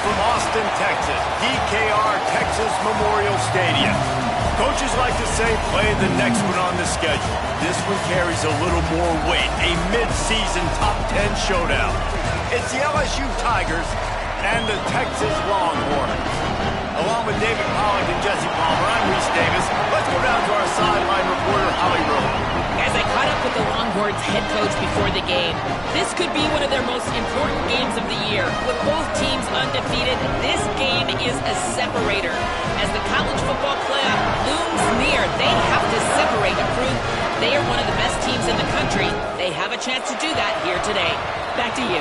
from Austin, Texas, DKR Texas Memorial Stadium. Coaches like to say play the next one on the schedule. This one carries a little more weight, a mid-season top 10 showdown. It's the LSU Tigers and the Texas Longhorns. Along with David Pollack and Jesse Palmer, I'm Reese Davis. Let's go down to our sideline reporter, Holly Rowe. As I caught up with the Longhorns head coach before the game, this could be one of their most important games of the year. With both teams undefeated, this game is a separator. As the college football playoff looms near, they have to separate to prove they are one of the best teams in the country. They have a chance to do that here today. Back to you.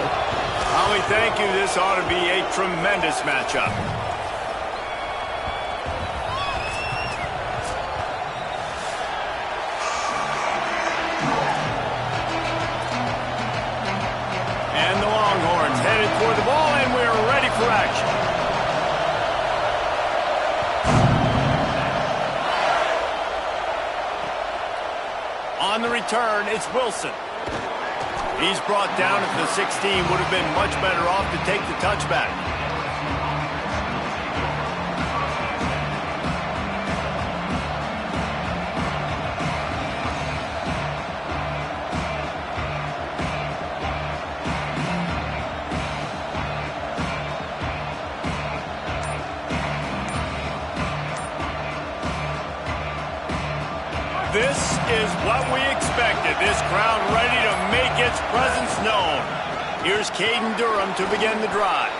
Holly, thank you. This ought to be a tremendous matchup. And the Longhorns headed toward the ball, and we're ready for action. On the return, it's Wilson. He's brought down at the 16. Would have been much better off to take the touchback. This is what we expected. This crowd ready to make its presence known. Here's Caden Durham to begin the drive.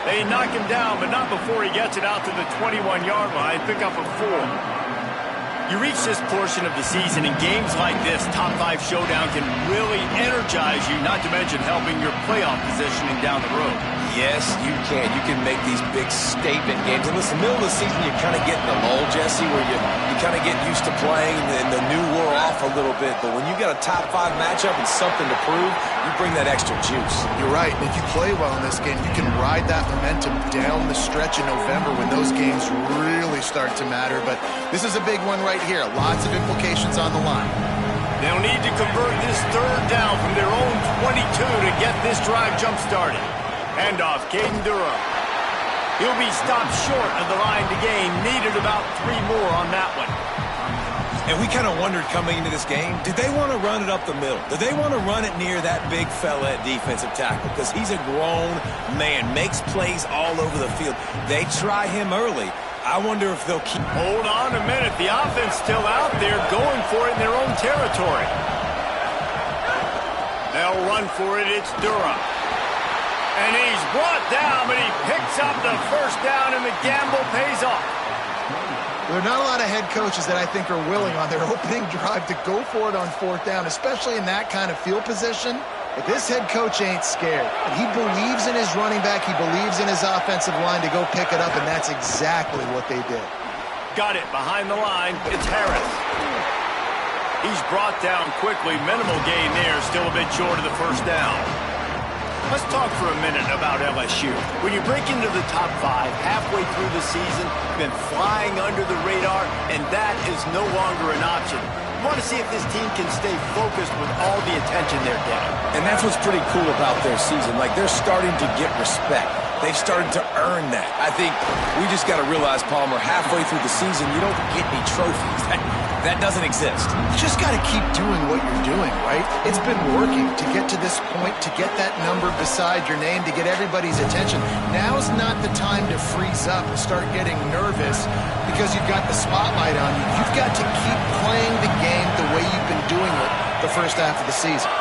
They knock him down, but not before he gets it out to the 21-yard line. Pick up a 4. You reach this portion of the season, and games like this, top 5 showdown, can really energize you, not to mention helping your playoff positioning down the road. Yes, you can. You can make these big statement games. And listen, middle of the season, you kind of get in the lull, Jesse, where you kind of get used to playing and the new wore off a little bit. But when you got a top 5 matchup and something to prove, you bring that extra juice. You're right. And if you play well in this game, you can ride that momentum down the stretch in November when those games really start to matter. But this is a big one right here. Lots of implications on the line. They'll need to convert this third down from their own 22 to get this drive jump-started. Handoff, Caden Durham. He'll be stopped short of the line to gain. Needed about 3 more on that one. And we kind of wondered coming into this game, did they want to run it up the middle? Did they want to run it near that big fella at defensive tackle? Because he's a grown man, makes plays all over the field. They try him early. I wonder if they'll keep... Hold on a minute. The offense still out there going for it in their own territory. They'll run for it. It's Durham. And he's brought down, but he picks up the first down, and the gamble pays off. There are not a lot of head coaches that I think are willing on their opening drive to go for it on 4th down, especially in that kind of field position. But this head coach ain't scared. And he believes in his running back. He believes in his offensive line to go pick it up, and that's exactly what they did. Got it behind the line. It's Harris. He's brought down quickly. Minimal gain there. Still a bit short of the first down. Let's talk for a minute about LSU. When you break into the top 5 halfway through the season, you've been flying under the radar, and that is no longer an option. You want to see if this team can stay focused with all the attention they're getting. And that's what's pretty cool about their season. Like, they're starting to get respect. They've started to earn that. I think we just got to realize, Palmer, halfway through the season, you don't get any trophies. That doesn't exist. You just got to keep doing what you're doing, right? It's been working to get to this point, to get that number beside your name, to get everybody's attention. Now's not the time to freeze up and start getting nervous because you've got the spotlight on you. You've got to keep playing the game the way you've been doing it the first half of the season.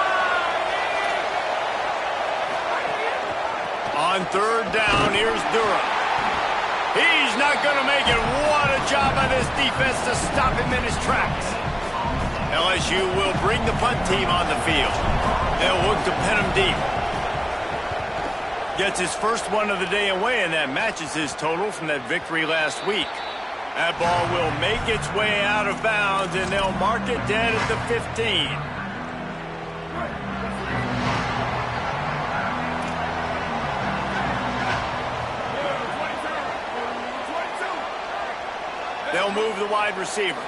On 3rd down, here's Durham. He's not going to make it. What a job by this defense to stop him in his tracks. LSU will bring the punt team on the field. They'll look to pin him deep. Gets his first one of the day away, and that matches his total from that victory last week. That ball will make its way out of bounds, and they'll mark it dead at the 15. They'll move the wide receiver.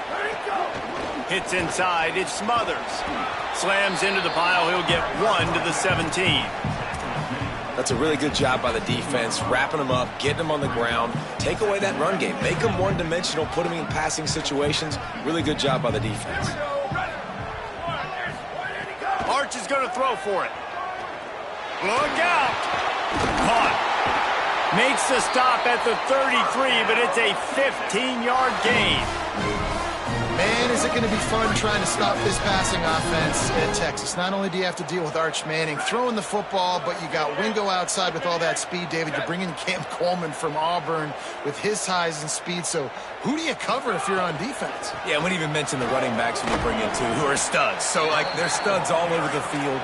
Hits inside. It's Smothers. Slams into the pile. He'll get 1 to the 17. That's a really good job by the defense, wrapping them up, getting them on the ground, take away that run game, make them one-dimensional, put them in passing situations. Really good job by the defense. Arch is going to throw for it. Look out. Caught. Makes the stop at the 33, but it's a 15-yard gain. Man, is it going to be fun trying to stop this passing offense at Texas. Not only do you have to deal with Arch Manning throwing the football, but you got Wingo outside with all that speed, David. You bring in Cam Coleman from Auburn with his size and speed. So who do you cover if you're on defense? Yeah, we didn't even mention the running backs when you bring in two, who are studs. So, like, they're studs all over the field.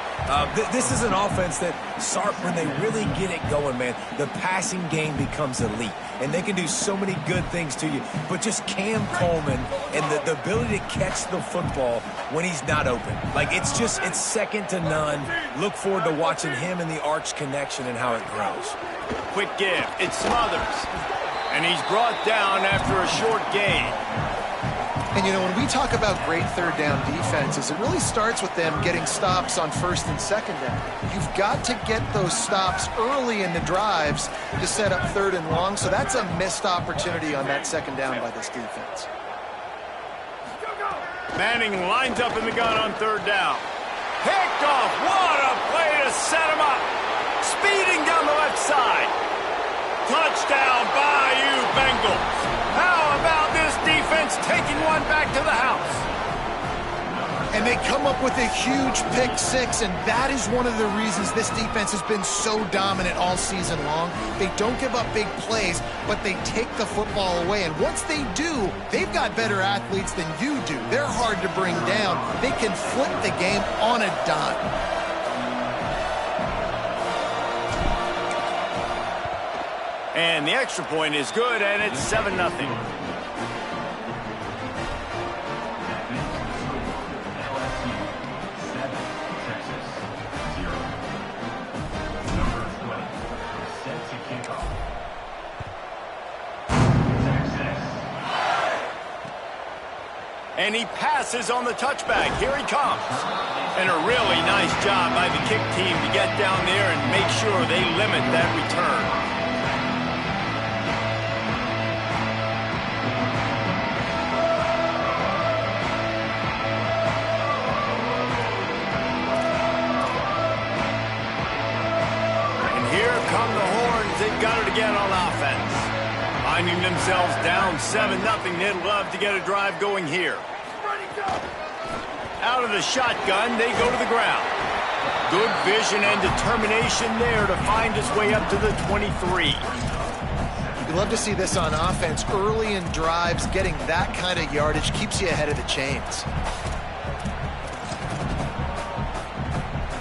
This is an offense that, Sark, when they really get it going, man, the passing game becomes elite. And they can do so many good things to you. But just Cam Coleman and the ability to catch the football when he's not open. Like, it's second to none. Look forward to watching him and the Arch connection and how it grows. Quick give. It's Smothers. And he's brought down after a short gain. And, you know, when we talk about great third down defenses, it really starts with them getting stops on first and second down. You've got to get those stops early in the drives to set up third and long, so that's a missed opportunity on that second down by this defense. Manning lines up in the gun on third down. Picked off. What a play to set him up. Speeding down the left side. Touchdown, Bayou Bengals. How about this defense taking one back to the house? And they come up with a huge pick six, and that is one of the reasons this defense has been so dominant all season long. They don't give up big plays, but they take the football away. And once they do, they've got better athletes than you do. They're hard to bring down. They can flip the game on a dime. And the extra point is good, and it's 7-0. And he passes on the touchback. Here he comes. And a really nice job by the kick team to get down there and make sure they limit that return. They've got it again on offense. Finding themselves down 7-0, they'd love to get a drive going here. Out of the shotgun, they go to the ground. Good vision and determination there to find his way up to the 23. You love to see this on offense. Early in drives, getting that kind of yardage keeps you ahead of the chains.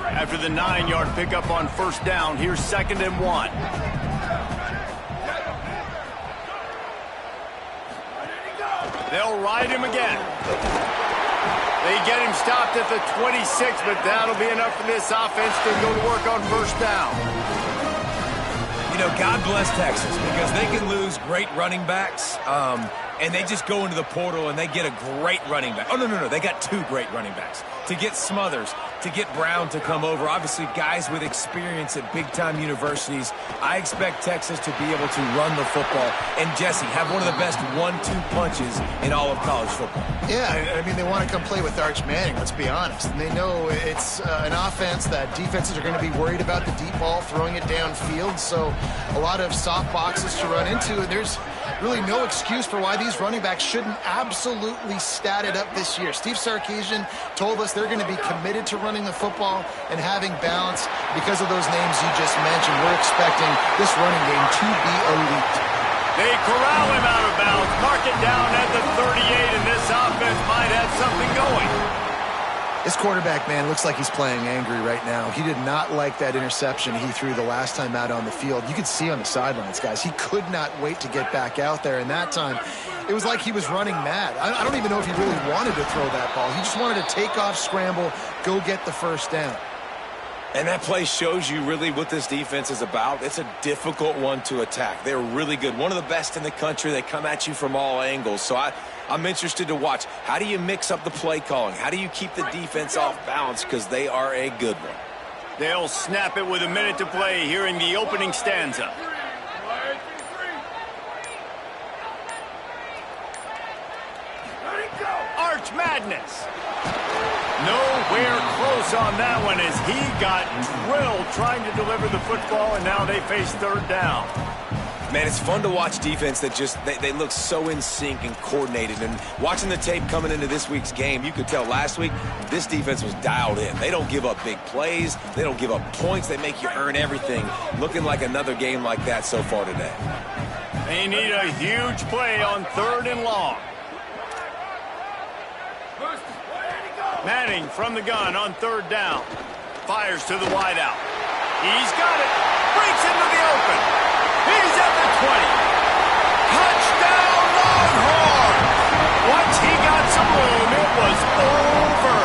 After the 9-yard pickup on first down, here's 2nd and 1. They'll ride him again. They get him stopped at the 26, but that'll be enough for this offense to go to work on first down. You know, God bless Texas, because they can lose great running backs, and they just go into the portal and they get a great running back. Oh, no. They got two great running backs. To get Smothers, to get Brown to come over, obviously guys with experience at big-time universities. I expect Texas to be able to run the football and, Jesse, have one of the best 1-2 punches in all of college football. Yeah, I mean, they want to come play with Arch Manning, let's be honest. And they know it's an offense that defenses are going to be worried about the deep ball, throwing it downfield. So a lot of soft boxes to run into, and there's really no excuse for why these running backs shouldn't absolutely stat it up this year. Steve Sarkisian told us they're going to be committed to running the football and having balance. Because of those names you just mentioned, we're expecting this running game to be elite. They corral him out of bounds, mark it down at the 38, and this offense might have something going. This quarterback, man, looks like he's playing angry right now. He did not like that interception he threw the last time out on the field. You could see on the sidelines, guys, he could not wait to get back out there. And that time, it was like he was running mad. I don't even know if he really wanted to throw that ball. He just wanted to take off, scramble, go get the first down. And that play shows you really what this defense is about. It's a difficult one to attack. They're really good. One of the best in the country. They come at you from all angles. So I'm interested to watch. How do you mix up the play calling? How do you keep the defense off balance? Because they are a good one. They'll snap it with a minute to play here in the opening stanza. Arch Madness. Nowhere close on that one as he got drilled trying to deliver the football, and now they face third down. Man, it's fun to watch defense that just, they look so in sync and coordinated. And watching the tape coming into this week's game, you could tell last week this defense was dialed in. They don't give up big plays. They don't give up points. They make you earn everything. Looking like another game like that so far today. They need a huge play on third and long. Manning from the gun on third down. Fires to the wideout. He's got it. Breaks into the open. He's at the 20. Touchdown, Longhorns! Once he got some room, it was over.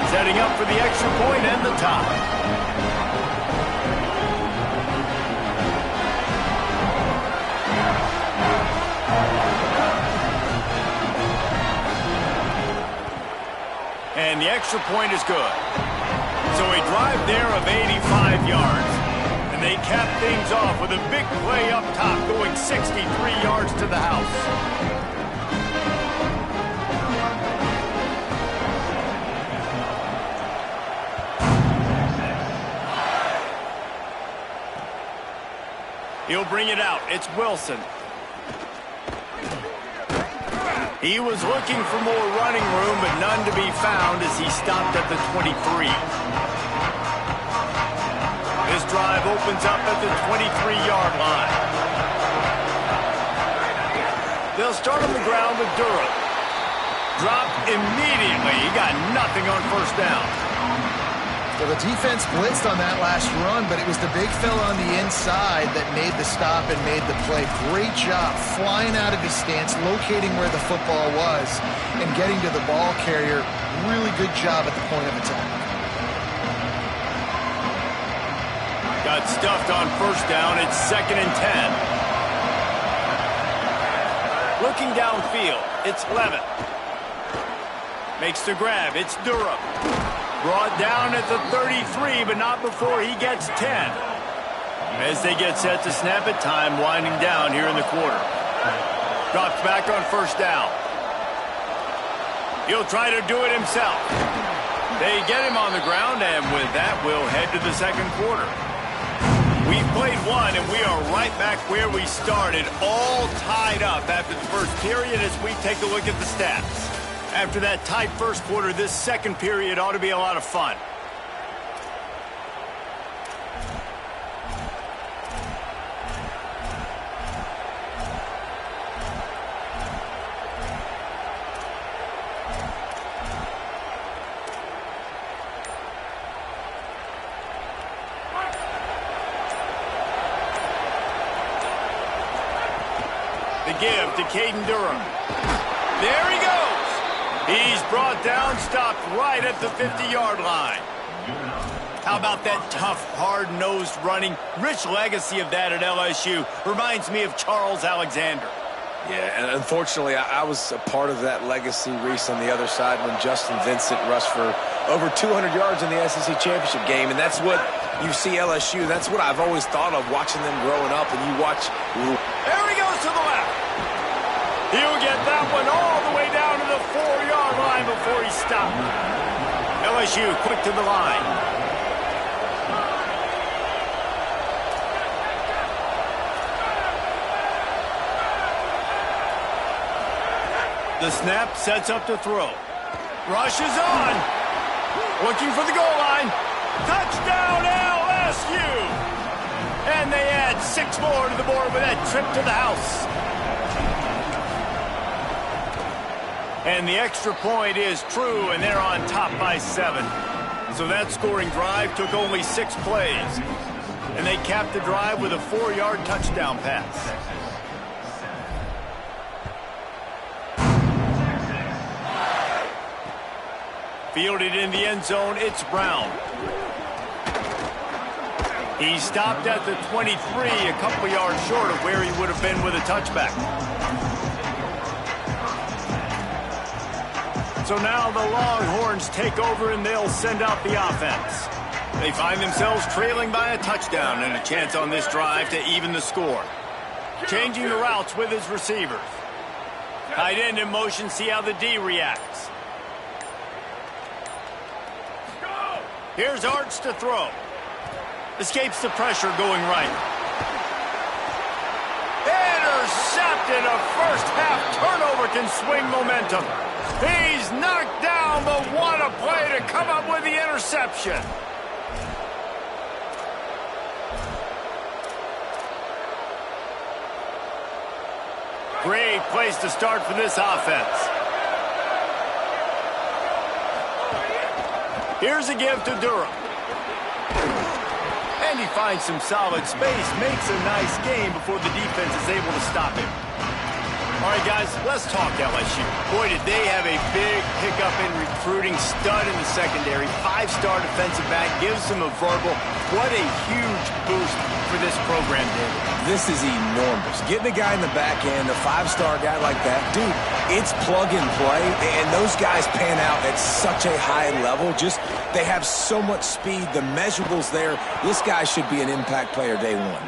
Setting up for the extra point and the tie. And the extra point is good. So a drive there of 85 yards. And they cap things off with a big play up top, going 63 yards to the house. He'll bring it out. It's Wilson. He was looking for more running room, but none to be found as he stopped at the 23. This drive opens up at the 23-yard line. They'll start on the ground with Durham. Dropped immediately. He got nothing on first down. So the defense blitzed on that last run, but it was the big fella on the inside that made the stop and made the play. Great job flying out of his stance, locating where the football was, and getting to the ball carrier. Really good job at the point of attack. Got stuffed on first down. It's 2nd and 10. Looking downfield, it's Levitt. Makes the grab. It's Durham. Brought down at the 33, but not before he gets 10. As they get set to snap it, time winding down here in the quarter. Drops back on first down. He'll try to do it himself. They get him on the ground, and with that, we'll head to the second quarter. We've played one, and we are right back where we started, all tied up after the first period as we take a look at the stats. After that tight first quarter, this second period ought to be a lot of fun. The give to Caden Durham. There he goes. He's brought down, stopped right at the 50-yard line. How about that tough, hard-nosed running? Rich legacy of that at LSU. Reminds me of Charles Alexander. Yeah, and unfortunately, I was a part of that legacy, Reese, on the other side when Justin Vincent rushed for over 200 yards in the SEC championship game, and that's what you see LSU. That's what I've always thought of watching them growing up, and you watch. There he goes to the left. He'll get that one all the way down to the 4-yard line before he stopped. LSU quick to the line. The snap sets up to throw. Rush is on. Looking for the goal line. Touchdown LSU. And they add 6 more to the board with that trip to the house. And the extra point is true, and they're on top by 7. So that scoring drive took only 6 plays. And they capped the drive with a 4-yard touchdown pass. Fielded in the end zone, it's Brown. He stopped at the 23, a couple yards short of where he would have been with a touchback. So now the Longhorns take over and they'll send out the offense. They find themselves trailing by a touchdown and a chance on this drive to even the score. Changing the routes with his receivers. Tight end in motion, see how the D reacts. Here's Arts to throw. Escapes the pressure going right. Intercepted. A first half turnover can swing momentum. He's knocked down, but what a play to come up with the interception. Great place to start for this offense. Here's a give to Durham. And he finds some solid space, makes a nice game before the defense is able to stop him. All right, guys, let's talk LSU. Boy, did they have a big pickup in recruiting. Stud in the secondary. 5-star defensive back. Gives them a verbal. What a huge boost for this program, David. This is enormous. Getting a guy in the back end, a 5-star guy like that, dude, it's plug and play, and those guys pan out at such a high level. Just, they have so much speed. The measurables there. This guy should be an impact player day one.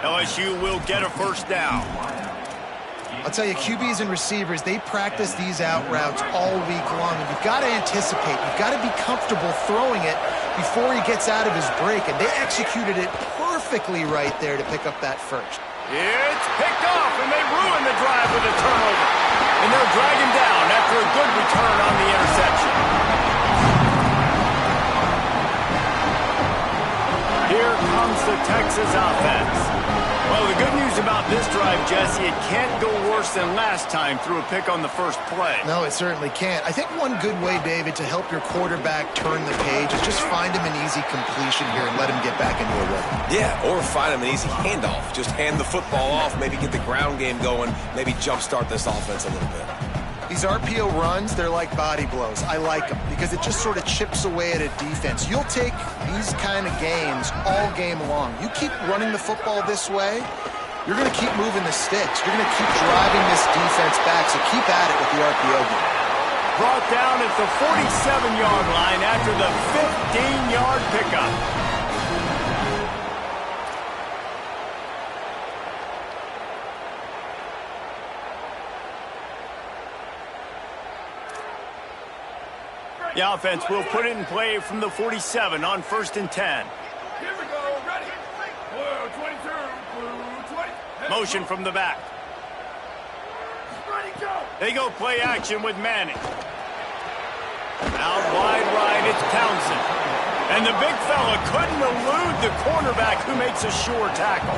LSU will get a first down. I'll tell you, QBs and receivers, they practice these out routes all week long, and you've got to anticipate. You've got to be comfortable throwing it before he gets out of his break, and they executed it perfectly right there to pick up that first. It's picked off, and they ruin the drive with a turnover. And they'll drag him down after a good return on the interception. Here comes the Texas offense. Well, the good news about this drive, Jesse, it can't go worse than last time through a pick on the first play. No, it certainly can't. I think one good way, David, to help your quarterback turn the page is just find him an easy completion here and let him get back into a rhythm. Yeah, or find him an easy handoff. Just hand the football off, maybe get the ground game going, maybe jumpstart this offense a little bit. These RPO runs, they're like body blows. I like them because it just sort of chips away at a defense. You'll take these kind of games all game long. You keep running the football this way, you're going to keep moving the sticks. You're going to keep driving this defense back, so keep at it with the RPO game. Brought down at the 47-yard line after the 15-yard pickup. The offense will put it in play from the 47 on 1st and 10. Here we go, ready. Blue 22, blue 20. Motion from the back. Ready, go. They go play action with Manning. Out wide right, it's Townsend. And the big fella couldn't elude the cornerback who makes a sure tackle.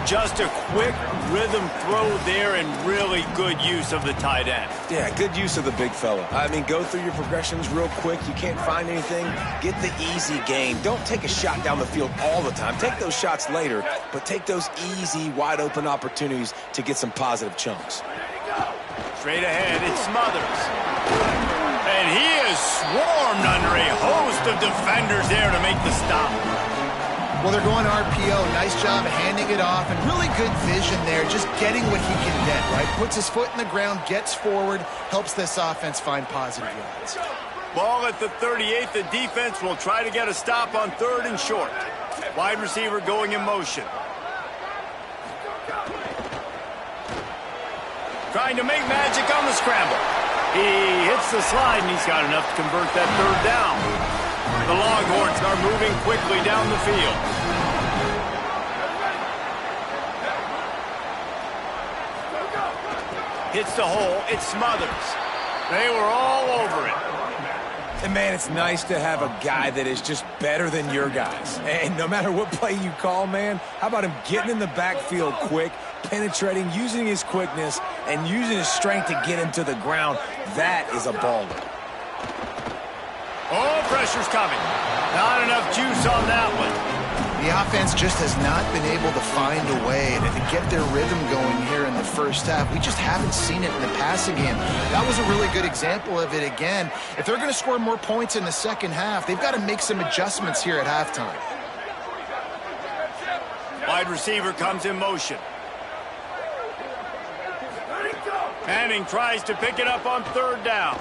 Just a quick rhythm throw there and really good use of the tight end. Yeah, good use of the big fella. I mean, go through your progressions real quick. You can't find anything. Get the easy gain. Don't take a shot down the field all the time. Take those shots later, but take those easy, wide-open opportunities to get some positive chunks. Straight ahead, it's Smothers. And he is swarmed under a host of defenders there to make the stop. Well, they're going RPO. Nice job of handing it off, and really good vision there, just getting what he can get, right? Puts his foot in the ground, gets forward, helps this offense find positive yards. Ball at the 38. The defense will try to get a stop on 3rd and short. Wide receiver going in motion. Trying to make magic on the scramble. He hits the slide, and he's got enough to convert that 3rd down. The Longhorns are moving quickly down the field. Hits the hole. It's Smothers. They were all over it. And, man, it's nice to have a guy that is just better than your guys. And no matter what play you call, man, how about him getting in the backfield quick, penetrating, using his quickness, and using his strength to get him to the ground? That is a baller. Oh, pressure's coming. Not enough juice on that one. The offense just has not been able to find a way to get their rhythm going here in the first half. We just haven't seen it in the passing game. That was a really good example of it again. If they're going to score more points in the second half, they've got to make some adjustments here at halftime. Wide receiver comes in motion. Ready, go. Manning tries to pick it up on third down.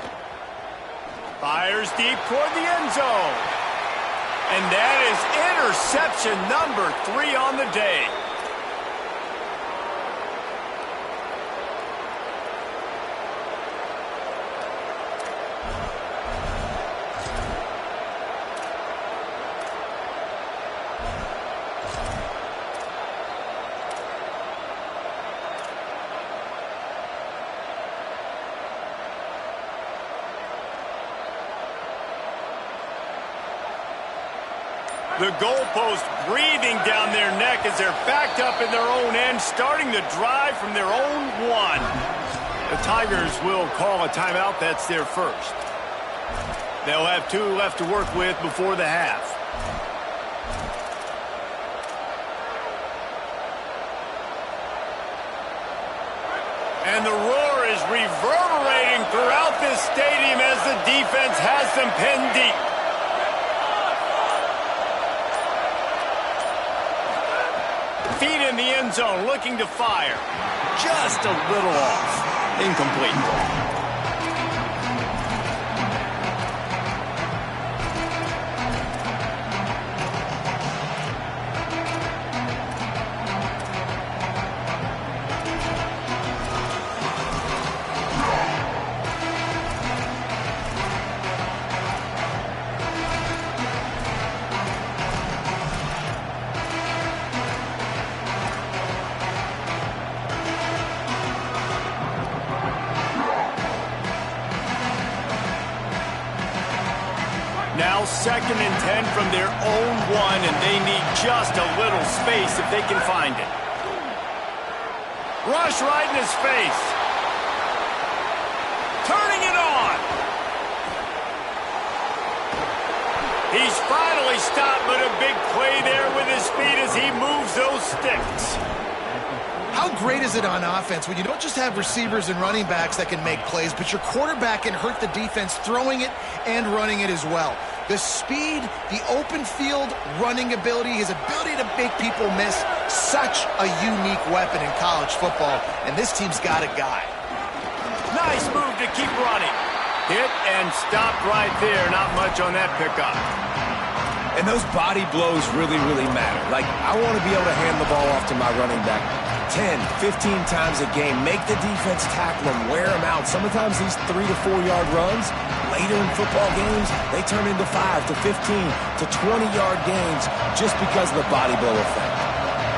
Fires deep toward the end zone. And that is interception number 3 on the day. The goalpost breathing down their neck as they're backed up in their own end, starting the drive from their own 1. The Tigers will call a timeout. That's their first. They'll have 2 left to work with before the half. And the roar is reverberating throughout this stadium as the defense has them pinned deep. Feet in the end zone, looking to fire. Just a little off. Incomplete. Now 2nd and 10 from their own 1, and they need just a little space if they can find it. Rush right in his face. Turning it on. He's finally stopped, but a big play there with his feet as he moves those sticks. How great is it on offense when you don't just have receivers and running backs that can make plays, but your quarterback can hurt the defense throwing it and running it as well. The speed, the open field running ability, his ability to make people miss, such a unique weapon in college football, and this team's got a guy. Nice move to keep running. Hit and stopped right there. Not much on that pickup. And those body blows really, really matter. Like, I want to be able to hand the ball off to my running back 10, 15 times a game. Make the defense tackle them, wear them out. Sometimes these 3 to 4 yard runs, later in football games, they turn into 5 to 15 to 20 yard gains just because of the body blow effect.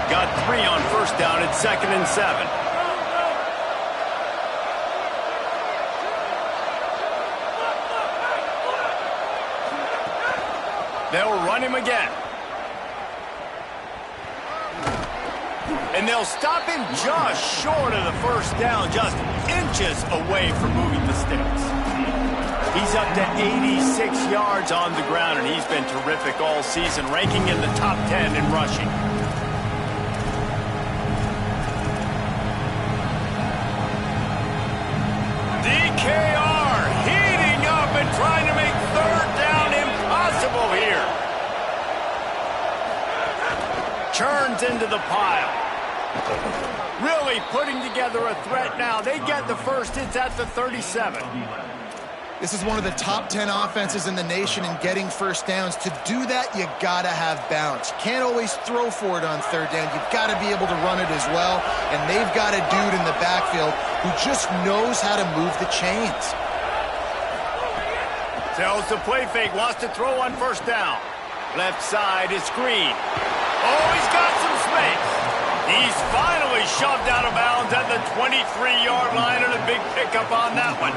Got 3 on first down at 2nd and 7. They'll run him again. And they'll stop him just short of the first down, just inches away from moving the sticks. He's up to 86 yards on the ground, and he's been terrific all season, ranking in the top 10 in rushing. DKR heating up and trying to make third down impossible here. Churns into the pile. Really putting together a threat now. They get the first. It's at the 37. This is one of the top 10 offenses in the nation in getting first downs. To do that, you got to have balance. You can't always throw for it on third down. You've got to be able to run it as well. And they've got a dude in the backfield who just knows how to move the chains. Tells the play fake, wants to throw on first down. Left side is Green. Oh, he's got some space. He's finally shoved out of bounds at the 23-yard line, and a big pickup on that one.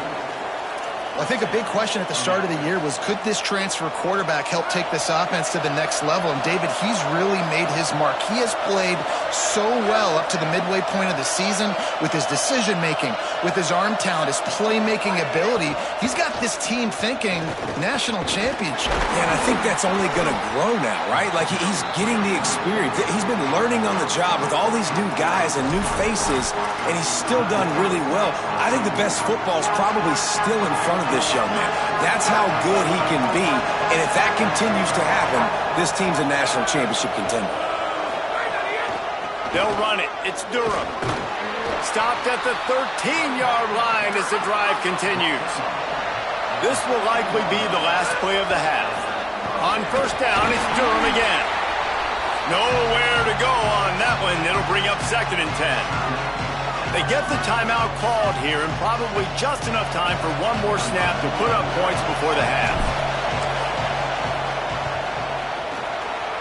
Well, I think a big question at the start of the year was, could this transfer quarterback help take this offense to the next level? And David, he's really made his mark. He has played so well up to the midway point of the season with his decision-making, with his arm talent, his playmaking ability. He's got this team thinking national championship. And I think that's only going to grow now, right? Like, he's getting the experience. He's been learning on the job with all these new guys and new faces, and he's still done really well. I think the best football is probably still in front of this young man. That's how good he can be, and if that continues to happen, this team's a national championship contender. They'll run it. It's Durham. Stopped at the 13-yard line as the drive continues. This will likely be the last play of the half. On first down, it's Durham again. Nowhere to go on that one. It'll bring up 2nd and 10. They get the timeout called here, and probably just enough time for one more snap to put up points before the half.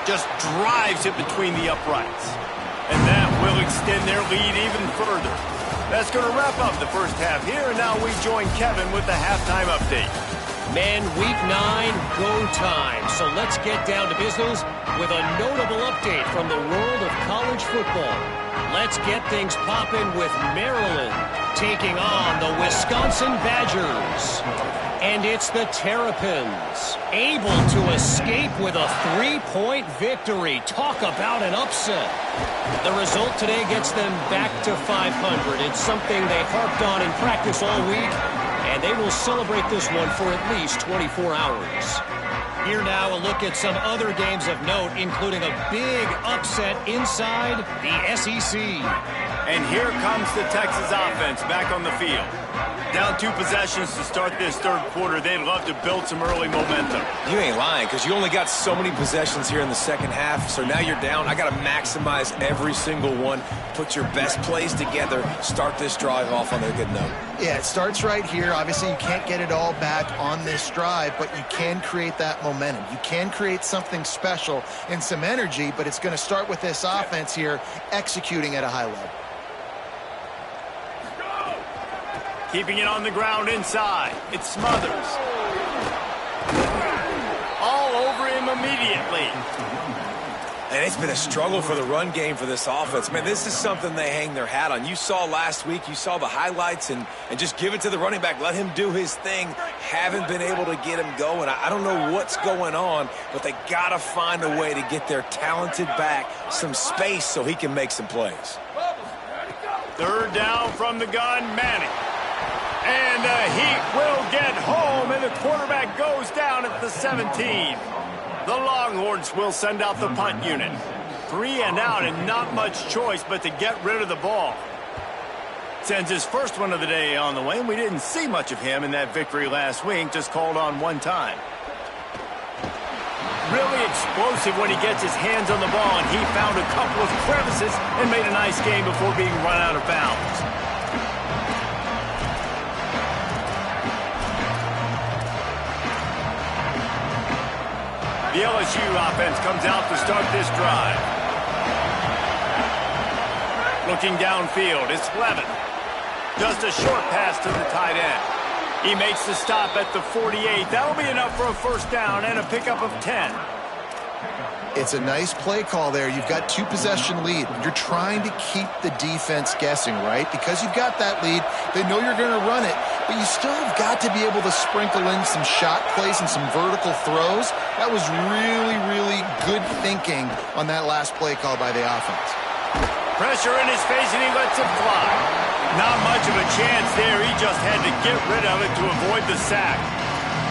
Just drives it between the uprights. And that will extend their lead even further. That's going to wrap up the first half here, and now we join Kevin with the halftime update. Men, week 9, go time. So let's get down to business with a notable update from the world of college football. Let's get things popping with Maryland taking on the Wisconsin Badgers. And it's the Terrapins able to escape with a 3-point victory. Talk about an upset. The result today gets them back to 500. It's something they harped on in practice all week, and they will celebrate this one for at least 24 hours. Here now, a look at some other games of note, including a big upset inside the SEC. And here comes the Texas offense back on the field. Down 2 possessions to start this third quarter. They'd love to build some early momentum. You ain't lying, because you only got so many possessions here in the second half, so now you're down. I got to maximize every single one, put your best plays together, start this drive off on a good note. Yeah, it starts right here. Obviously, you can't get it all back on this drive, but you can create that momentum. You can create something special and some energy, but it's going to start with this offense here executing at a high level. Keeping it on the ground inside. It's Smothers. All over him immediately. And it's been a struggle for the run game for this offense. Man, this is something they hang their hat on. You saw last week, you saw the highlights, and just give it to the running back. Let him do his thing. Haven't been able to get him going. I don't know what's going on, but they got to find a way to get their talented back some space so he can make some plays. Third down from the gun, Manning. And the Heat will get home, and the quarterback goes down at the 17. The Longhorns will send out the punt unit. 3 and out, and not much choice but to get rid of the ball. Sends his first one of the day on the way, and we didn't see much of him in that victory last week, just called on one time. Really explosive when he gets his hands on the ball, and he found a couple of crevices and made a nice game before being run out of bounds. The LSU offense comes out to start this drive. Looking downfield, it's Levin. Just a short pass to the tight end. He makes the stop at the 48. That'll be enough for a first down and a pickup of 10. It's a nice play call there. You've got 2-possession lead. You're trying to keep the defense guessing, right? Because you've got that lead, they know you're going to run it, but you still have got to be able to sprinkle in some shot plays and some vertical throws. That was really, really good thinking on that last play call by the offense. Pressure in his face, and he lets it fly. Not much of a chance there. He just had to get rid of it to avoid the sack.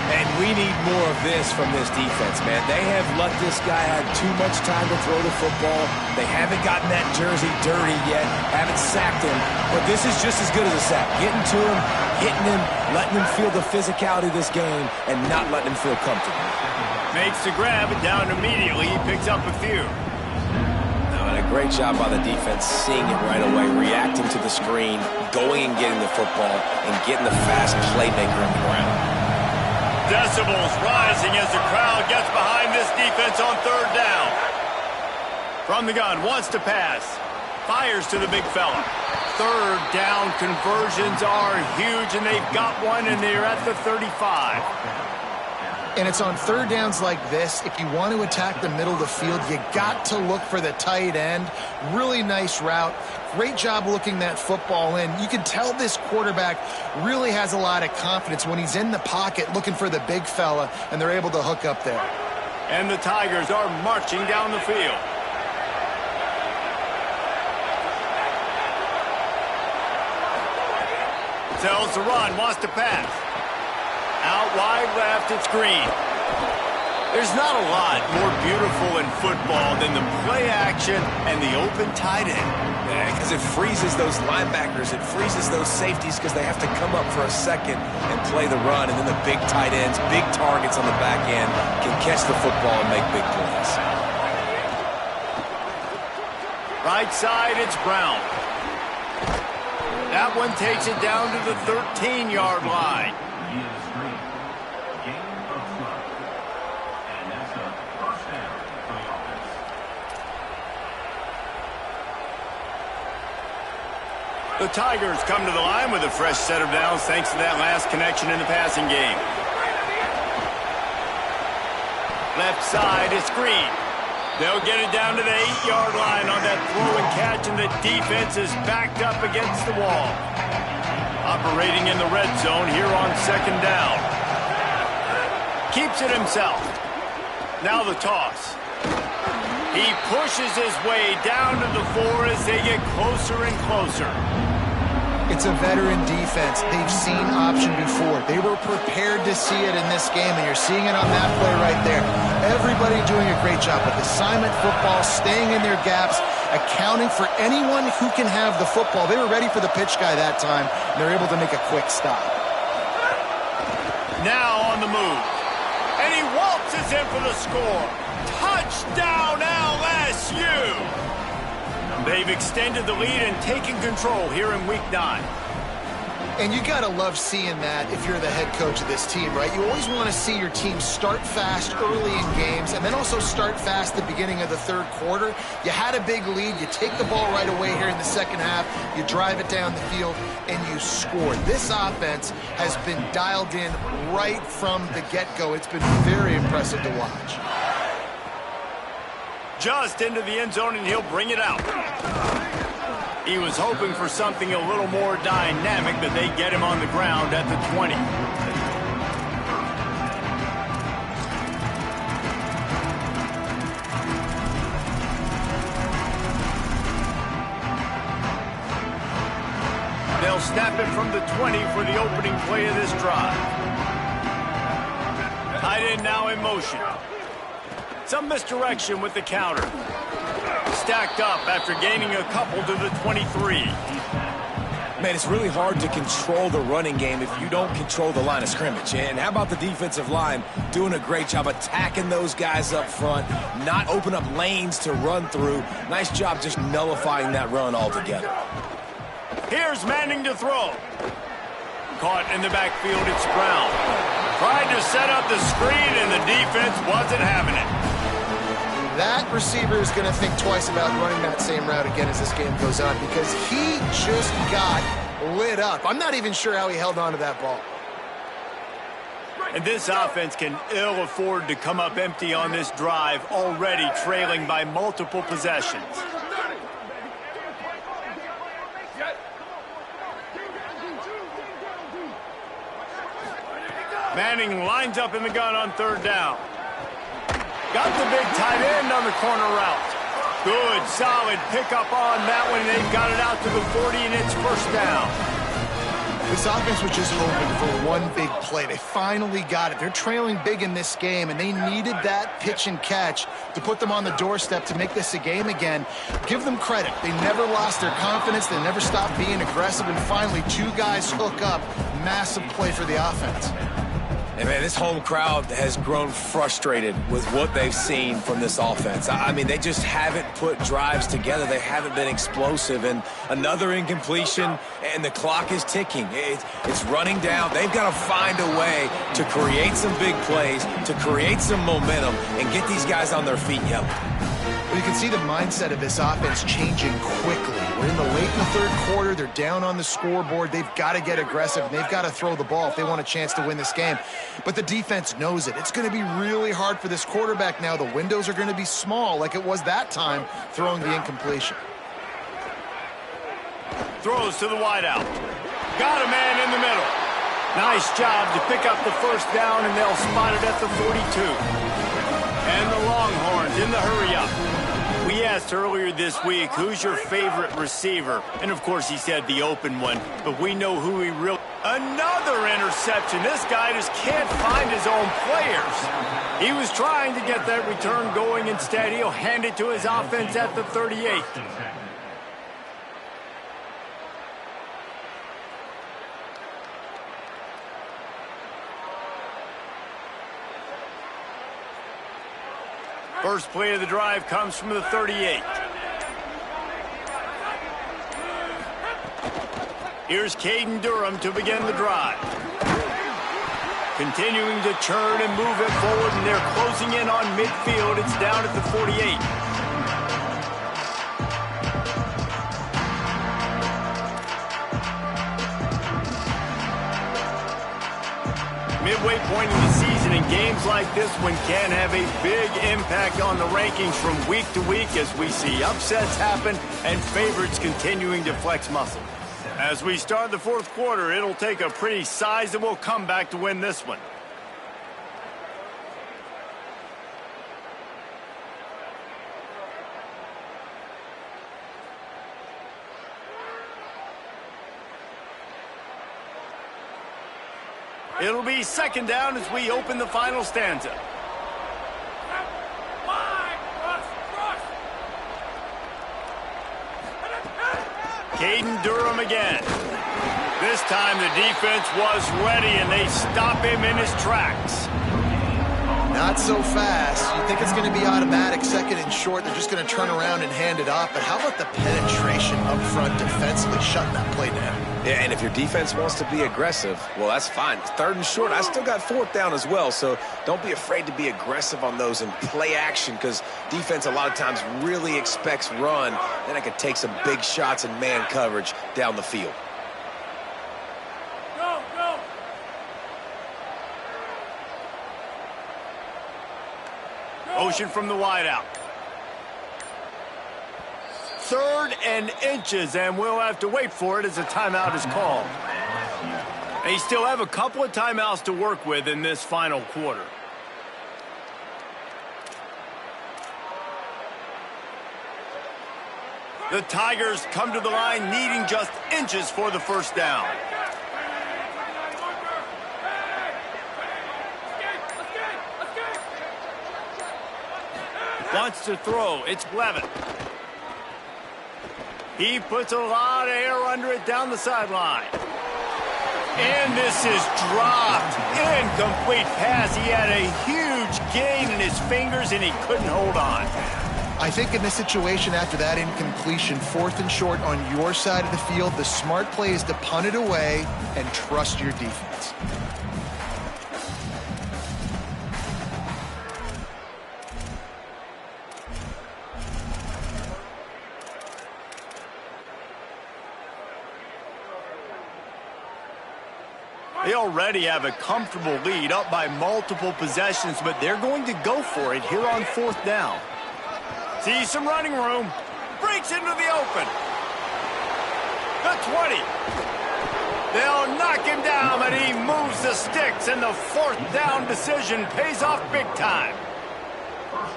And we need more of this from this defense, man. They have let this guy have too much time to throw the football. They haven't gotten that jersey dirty yet, haven't sacked him. But this is just as good as a sack. Getting to him, hitting him, letting him feel the physicality of this game, and not letting him feel comfortable. Makes the grab, and down immediately. He picks up a few. And a great job by the defense seeing it right away, reacting to the screen, going and getting the football, and getting the fast playmaker on the ground. Decibels rising as the crowd gets behind this defense on third down. From the gun, wants to pass. Fires to the big fella. Third down conversions are huge, and they've got one, and they're at the 35. And it's on third downs like this, if you want to attack the middle of the field, you got to look for the tight end. Really nice route. Great job looking that football in. You can tell this quarterback really has a lot of confidence when he's in the pocket looking for the big fella, and they're able to hook up there. And the Tigers are marching down the field. Tells the run, wants to pass. Out wide left, it's Green. There's not a lot more beautiful in football than the play action and the open tight end. Because it freezes those linebackers. It freezes those safeties because they have to come up for a second and play the run. And then the big tight ends, big targets on the back end can catch the football and make big plays. Right side, it's Brown. That one takes it down to the 13-yard line. The Tigers come to the line with a fresh set of downs thanks to that last connection in the passing game. Left side is Green. They'll get it down to the 8-yard line on that throw and catch, and the defense is backed up against the wall. Operating in the red zone here on second down. Keeps it himself. Now the toss. He pushes his way down to the 4 as they get closer and closer. It's a veteran defense. They've seen option before. They were prepared to see it in this game, and you're seeing it on that play right there. Everybody doing a great job with assignment football, staying in their gaps, accounting for anyone who can have the football. They were ready for the pitch guy that time, and they're able to make a quick stop. Now on the move. And he waltzes in for the score. Touchdown LSU! They've extended the lead and taken control here in Week 9. And you got to love seeing that if you're the head coach of this team, right? You always want to see your team start fast early in games and then also start fast at the beginning of the third quarter. You had a big lead. You take the ball right away here in the second half. You drive it down the field, and you score. This offense has been dialed in right from the get-go. It's been very impressive to watch. Just into the end zone, and he'll bring it out. He was hoping for something a little more dynamic, but they get him on the ground at the 20. They'll snap it from the 20 for the opening play of this drive. Tight end now in motion. Some misdirection with the counter. Stacked up after gaining a couple to the 23. Man, it's really hard to control the running game if you don't control the line of scrimmage. And how about the defensive line doing a great job attacking those guys up front, not open up lanes to run through. Nice job just nullifying that run altogether. Here's Manning to throw. Caught in the backfield, it's Brown. Tried to set up the screen, and the defense wasn't having it. That receiver is going to think twice about running that same route again as this game goes on because he just got lit up. I'm not even sure how he held on to that ball. And this offense can ill afford to come up empty on this drive, already trailing by multiple possessions. Manning lines up in the gun on third down. Got the big tight end on the corner route. Good, solid pickup on that one. They've got it out to the 40, and it's first down. This offense was just hoping for one big play. They finally got it. They're trailing big in this game, and they needed that pitch and catch to put them on the doorstep to make this a game again. Give them credit. They never lost their confidence. They never stopped being aggressive, and finally, two guys hook up. Massive play for the offense. And man, this home crowd has grown frustrated with what they've seen from this offense. I mean, they just haven't put drives together. They haven't been explosive. And another incompletion, and the clock is ticking. It's running down. They've got to find a way to create some big plays, to create some momentum, and get these guys on their feet yelling. But you can see the mindset of this offense changing quickly. We're in the late in the third quarter. They're down on the scoreboard. They've got to get aggressive, and they've got to throw the ball if they want a chance to win this game. But the defense knows it. It's going to be really hard for this quarterback now. The windows are going to be small like it was that time throwing the incompletion. Throws to the wideout. Got a man in the middle. Nice job to pick up the first down, and they'll spot it at the 42. And the Longhorns in the hurry-up. We asked earlier this week, who's your favorite receiver? And, of course, he said the open one, but we know who he really... Another interception. This guy just can't find his own players. He was trying to get that return going. Instead, he'll hand it to his offense at the 38. First play of the drive comes from the 38. Here's Caden Durham to begin the drive. Continuing to churn and move it forward, and they're closing in on midfield. It's down at the 48. Midway point in the season, and games like this one can have a big impact on the rankings from week to week as we see upsets happen and favorites continuing to flex muscle. As we start the fourth quarter, it'll take a pretty sizable comeback to win this one. It'll be second down as we open the final stanza. Caden Durham again. This time the defense was ready, and they stop him in his tracks. Not so fast. You think it's going to be automatic, second and short. They're just going to turn around and hand it off. But how about the penetration up front defensively, shutting that play down? Yeah, and if your defense wants to be aggressive, well, that's fine. Third and short, I still got fourth down as well, so don't be afraid to be aggressive on those and play action, because defense a lot of times really expects run. Then I could take some big shots in man coverage down the field. Motion from the wideout. Third and inches, and we'll have to wait for it as a timeout is called. They still have a couple of timeouts to work with in this final quarter. The Tigers come to the line needing just inches for the first down. Wants to throw. It's Levitt. He puts a lot of air under it down the sideline. And this is dropped. Incomplete pass. He had a huge gain in his fingers, and he couldn't hold on. I think in this situation after that incompletion, fourth and short on your side of the field, the smart play is to punt it away and trust your defense. They already have a comfortable lead, up by multiple possessions, but they're going to go for it here on fourth down. See some running room. Breaks into the open. The 20. They'll knock him down, but he moves the sticks, and the fourth down decision pays off big time.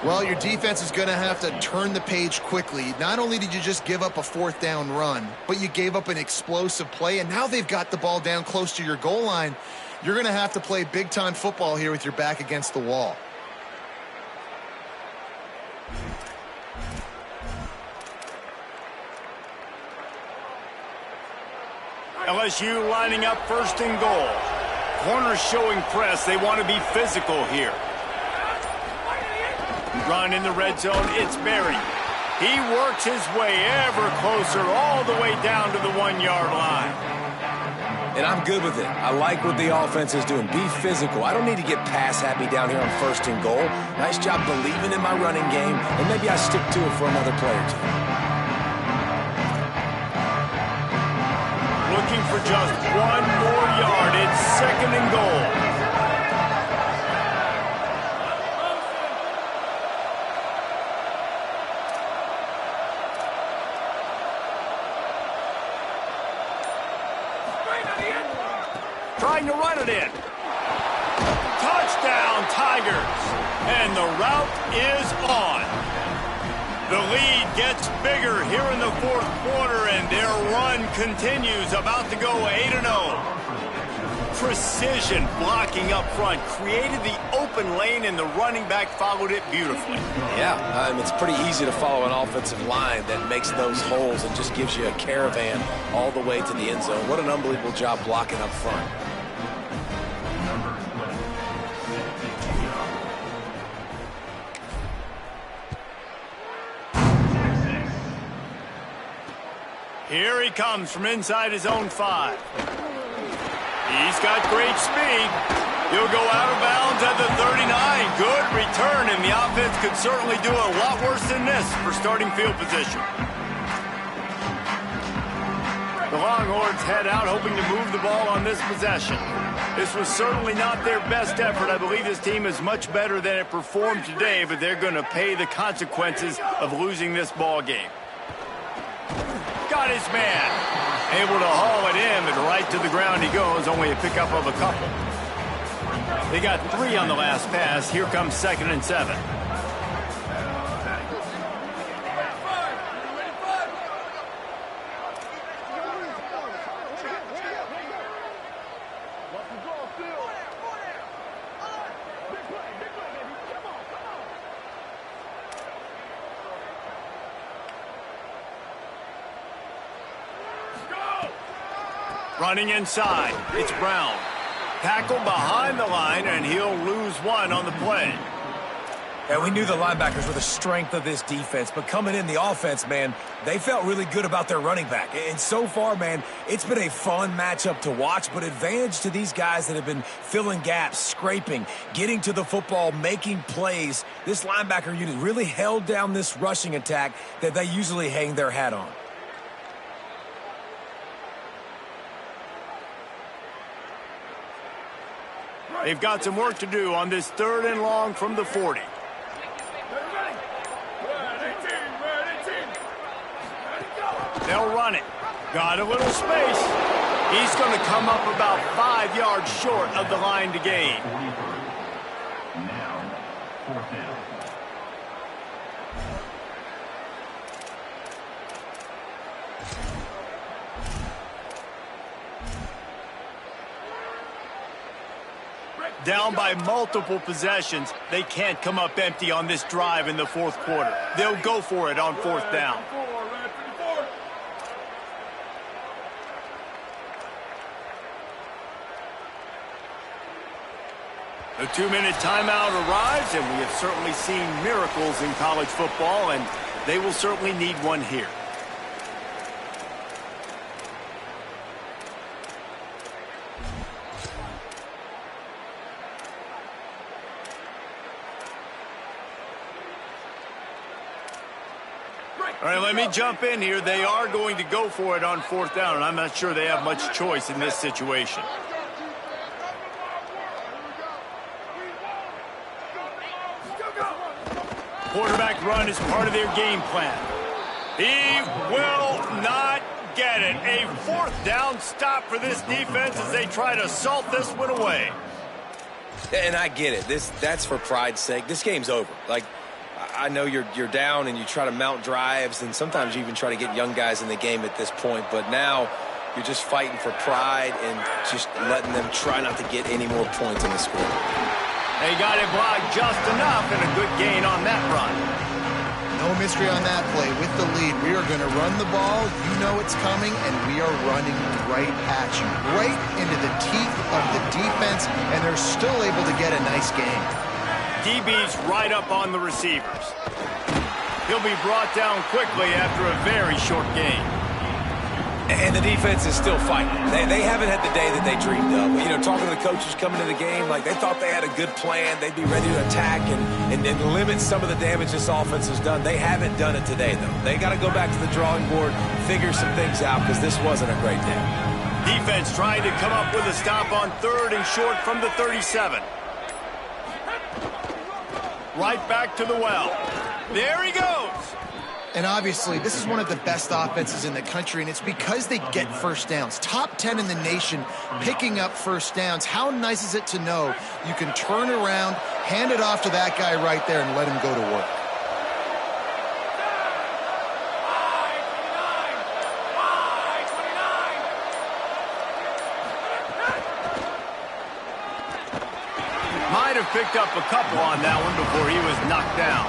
Well, your defense is going to have to turn the page quickly. Not only did you just give up a fourth down run, but you gave up an explosive play, and now they've got the ball down close to your goal line. You're going to have to play big-time football here with your back against the wall. LSU lining up first and goal. Corners showing press. They want to be physical here. Run in the red zone. It's Berry. He works his way ever closer all the way down to the 1-yard line. And I'm good with it. I like what the offense is doing. Be physical. I don't need to get pass happy down here on first and goal. Nice job believing in my running game, and maybe I stick to it for another play or two. Looking for just 1 more yard. It's second and goal. Trying to run it in. Touchdown, Tigers. And the route is on. The lead gets bigger here in the fourth quarter, and their run continues, about to go 8-0. Precision blocking up front created the open lane, and the running back followed it beautifully. Yeah, it's pretty easy to follow an offensive line that makes those holes and just gives you a caravan all the way to the end zone. What an unbelievable job blocking up front. Here he comes from inside his own 5. He's got great speed. He'll go out of bounds at the 39. Good return, and the offense could certainly do a lot worse than this for starting field position. The Longhorns head out hoping to move the ball on this possession. This was certainly not their best effort. I believe this team is much better than it performed today, but they're going to pay the consequences of losing this ball game. Got his man. Able to haul it in, but right to the ground he goes, only a pickup of a couple. They got 3 on the last pass. Here comes 2nd and 7. Running inside, it's Brown. Tackle behind the line, and he'll lose 1 on the play. And we knew the linebackers were the strength of this defense, but coming in the offense, man, they felt really good about their running back. And so far, man, it's been a fun matchup to watch, but advantage to these guys that have been filling gaps, scraping, getting to the football, making plays. This linebacker unit really held down this rushing attack that they usually hang their hat on. They've got some work to do on this 3rd and long from the 40. They'll run it. Got a little space. He's going to come up about 5 yards short of the line to gain. Now, 4th down. Down by multiple possessions, they can't come up empty on this drive in the 4th quarter. They'll go for it on 4th down. The 2-minute timeout arrives, and we have certainly seen miracles in college football, and they will certainly need one here. All right, let me jump in here. They are going to go for it on 4th down, and I'm not sure they have much choice in this situation. Quarterback run is part of their game plan. He will not get it. A 4th down stop for this defense as they try to salt this one away. And I get it. That's for pride's sake. This game's over. Like, I know you're down and you try to mount drives, and sometimes you even try to get young guys in the game at this point. But now you're just fighting for pride and just letting them try not to get any more points in the score. They got it blocked just enough, and a good gain on that run. No mystery on that play. With the lead, we are going to run the ball. You know it's coming, and we are running right at you, right into the teeth of the defense, and they're still able to get a nice gain. DB's right up on the receivers. He'll be brought down quickly after a very short gain. And the defense is still fighting. They haven't had the day that they dreamed of. You know, talking to the coaches coming to the game, like they thought they had a good plan. They'd be ready to attack and limit some of the damage this offense has done. They haven't done it today, though. They got to go back to the drawing board, figure some things out, because this wasn't a great day. Defense trying to come up with a stop on 3rd and short from the 37. Right back to the well. There he goes. And obviously, this is one of the best offenses in the country, and it's because they get first downs. Top 10 in the nation picking up first downs. How nice is it to know you can turn around, hand it off to that guy right there, and let him go to work. Might have picked up a couple on that one before he was knocked down.